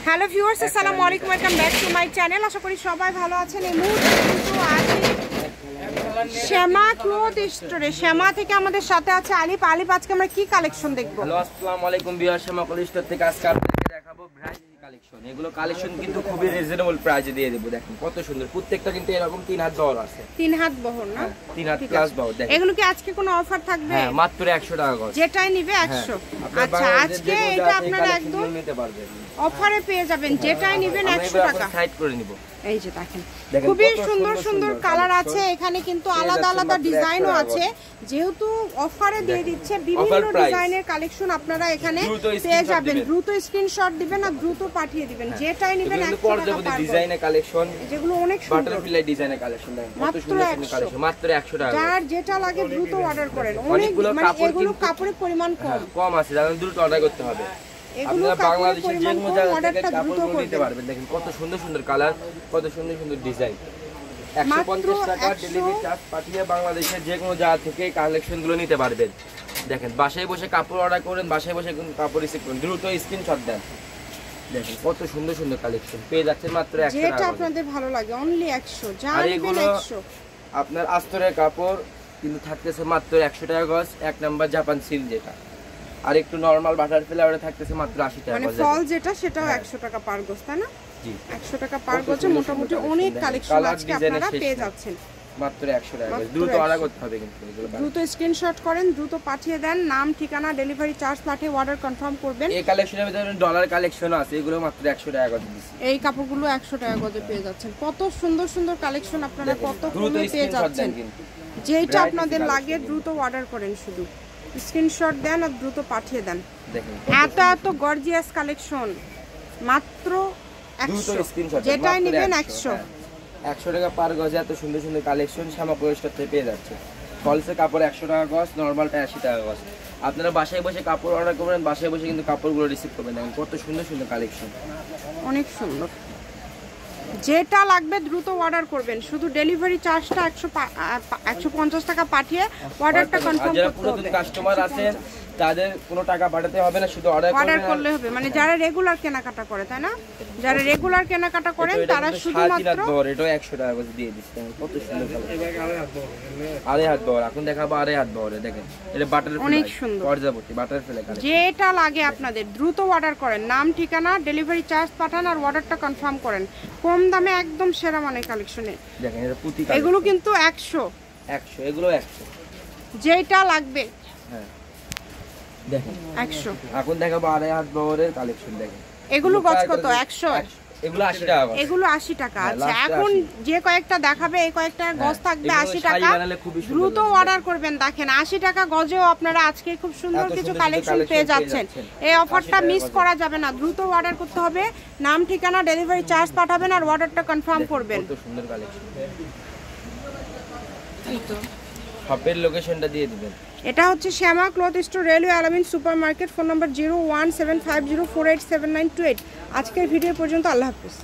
Hello viewers, আসসালামু আলাইকুম, welcome back to my channel. আশা করি সবাই ভালো আছেন। এই মুহূর্তে কিন্তু আছি শ্যামা ক্লথ স্টোরে। শ্যামা থেকে আমাদের সাথে আছে আলিফ। আলিফ, আজকে আমরা কি কালেকশন দেখবো? হ্যালো, আসসালামু আলাইকুম ভিউয়ার্স, শ্যামা ক্লথ স্টোর থেকে আজকে আপনাদের দেখাবো ভ্যারাইটি কালেকশন। এগুলো কালেকশন কিন্তু খুবই রিজনেবল প্রাইসে দিয়ে দেব। দেখেন কত সুন্দর, প্রত্যেকটা কিন্তু এরকম 3 হাত বহর আছে। 3 হাত বহর না? 3 হাত প্লাস বহর। দেখেন এগুলো কি আজকে কোনো অফার থাকবে? হ্যাঁ, মাত্র 100 টাকা গজ। যেটাই নিবে 100। আচ্ছা, আজকে এটা আপনারা একদম নিতে পারবেন, অফারে পেয়ে যাবেন। যেটাই নেবেন 100 টাকা। সাইড করে নিব। এই যে দেখেন, খুবই সুন্দর সুন্দর কালার আছে। এখানে কিন্তু আলাদা আলাদা ডিজাইনও আছে। যেহেতু অফারে দিয়ে দিচ্ছে, বিভিন্ন ডিজাইনের কালেকশন আপনারা এখানে পেয়ে যাবেন। দ্রুত স্ক্রিনশট দিবেন আর দ্রুত পাঠিয়ে দিবেন। যেটাই নেবেন 100 টাকা পার ডিজাইনের কালেকশন, যেগুলো অনেক সুন্দর বাটারফ্লাই ডিজাইনের কালেকশন। দেখেন কত সুন্দর সুন্দর কালেকশন, মাত্র 100 টাকা। যার যেটা লাগে দ্রুত অর্ডার করেন। অনেক মানে এগুলো কাপড়ের পরিমাণ কম আছে, যারা দ্রুত অর্ডার করতে হবে। আপনারা বাংলাদেশের যে কোনো জায়গা থেকে কাপড় নিতে পারবেন। দেখেন কত সুন্দর সুন্দর কালার, কত সুন্দর সুন্দর ডিজাইন। 150 টাকা ডেলিভারি চার্জ পাঠিয়ে বাংলাদেশের যে কোনো জায়গা থেকে কালেকশনগুলো নিতে পারবেন। দেখেন বাসায় বসে কাপড় অর্ডার করেন, বাসায় বসে কাপড় রিসিভ করেন, দ্রুত স্ক্রিনশট দেন। দেখেন কত সুন্দর সুন্দর কালেকশন পেয়ে যাচ্ছেন মাত্র 100 টাকা। যেটা আপনাদের ভালো লাগে অনলি 100। আর এগুলো আপনার আস্তরের কাপড় কিন্তু থাকতেছে মাত্র 100 টাকা গজ। 1 নাম্বার জাপান সিল্ক যেটা, আর একটু নরমাল বাটারফ্লাই ওটা থাকতেছে মাত্র 80 টাকা গজ। মানে ফল যেটা সেটাও 100 টাকা পার গজ, তাই না? জি, 100 টাকা পার গজে মোটামুটি অনেক কালেকশন আজকে আপনারা পেয়ে যাচ্ছেন মাত্র 100 টাকা গজ। দ্রুত অর্ডার করতে হবে কিন্তু এগুলো। দ্রুত স্ক্রিনশট করেন, দ্রুত পাঠিয়ে দেন। নাম, ঠিকানা, ডেলিভারি চার্জ পাঠিয়ে অর্ডার কনফার্ম করবেন। এই কালেকশনের ভিতরে ডলার কালেকশন আছে, এগুলো মাত্র 100 টাকা গজ দিছি। এই কাপড়গুলো 100 টাকা গজে পেয়ে যাচ্ছেন। কত সুন্দর সুন্দর কালেকশন আপনারা কত কমে পেয়ে যাচ্ছেন। যেটা আপনাদের লাগে দ্রুত অর্ডার করেন, শুধু স্ক্রিনশট দেন আর দ্রুত পাঠিয়ে দেন। দেখেন এত এত গর্জিয়াস কালেকশন মাত্র 100। যেটাই নেবেন 100। 100 টাকা পার গজে এত সুন্দর সুন্দর কালেকশন শ্যামা ক্লথ স্টোর থেকে পেয়ে যাচ্ছে। ফলসের কাপড় 100 টাকা গজ, নরমালটা 80 টাকা গজ। আপনারা বাসায় বসে কাপড় অর্ডার করবেন, বাসায় বসে কিন্তু কাপড়গুলো রিসিভ করবেন। দেখেন কত সুন্দর সুন্দর কালেকশন, অনেক সুন্দর। যেটা লাগবে দ্রুত অর্ডার করবেন। শুধু ডেলিভারি চার্জটা 150 টাকা পাঠিয়ে অর্ডারটা কনফার্ম করতে হবে। যারা পুরাতন কাস্টমার আছেন তাদের কোনো টাকা পাঠাতে হবে না, শুধু অর্ডার করলে হবে। মানে যারা রেগুলার কেনাকাটা করে, তাই না? যারা রেগুলার কেনাকাটা করেন তারা শুধুমাত্র এটা 100 টাকা করে দিয়ে দিচ্ছেন। কত সুন্দর আড়াই হাত বহর। এখন দেখাবো আড়াই হাত বহরে। দেখেন এটা বাটারফ্লাই, অনেক সুন্দর পর্যাবর্তী বাটারফ্লাই কালেকশন। যেটা লাগে আপনাদের দ্রুত অর্ডার করেন। নাম, ঠিকানা, ডেলিভারি চার্জ পাঠান আর অর্ডারটা কনফার্ম করেন। কম দামে একদম সেরা মানের কালেকশনে। দেখেন এটা পুঁতি, এগুলো কিন্তু 100 এগুলো 100। যেটা লাগবে হ্যাঁ দেখেন 100। এখন দেখাবো আড়াই হাত বহরের কালেকশন। দেখেন এগুলো গজ কত? 100। এগুলো 80 টাকা গজ। এগুলো 80 টাকা। আচ্ছা, এখন যে কয়েকটা দেখাবে এই কয়েকটা গজ থাকবে 80 টাকা। দ্রুত অর্ডার করবেন। দেখেন 80 টাকা গজেও আপনারা আজকে খুব সুন্দর কিছু কালেকশন পেয়ে যাচ্ছেন। এই অফারটা মিস করা যাবে না। দ্রুত অর্ডার করতে হবে। নাম, ঠিকানা, ডেলিভারি চার্জ পাঠাবেন আর অর্ডারটা কনফার্ম করবেন। কত সুন্দর কালেকশন। শপের লোকেশনটা দিয়ে দিবেন। এটা হচ্ছে শ্যামা ক্লথ স্টোর, রেলওয়ে আলামিন সুপার মার্কেট। Phone number 01750487928। আজকের ভিডিও পর্যন্ত। আল্লাহ হাফেজ।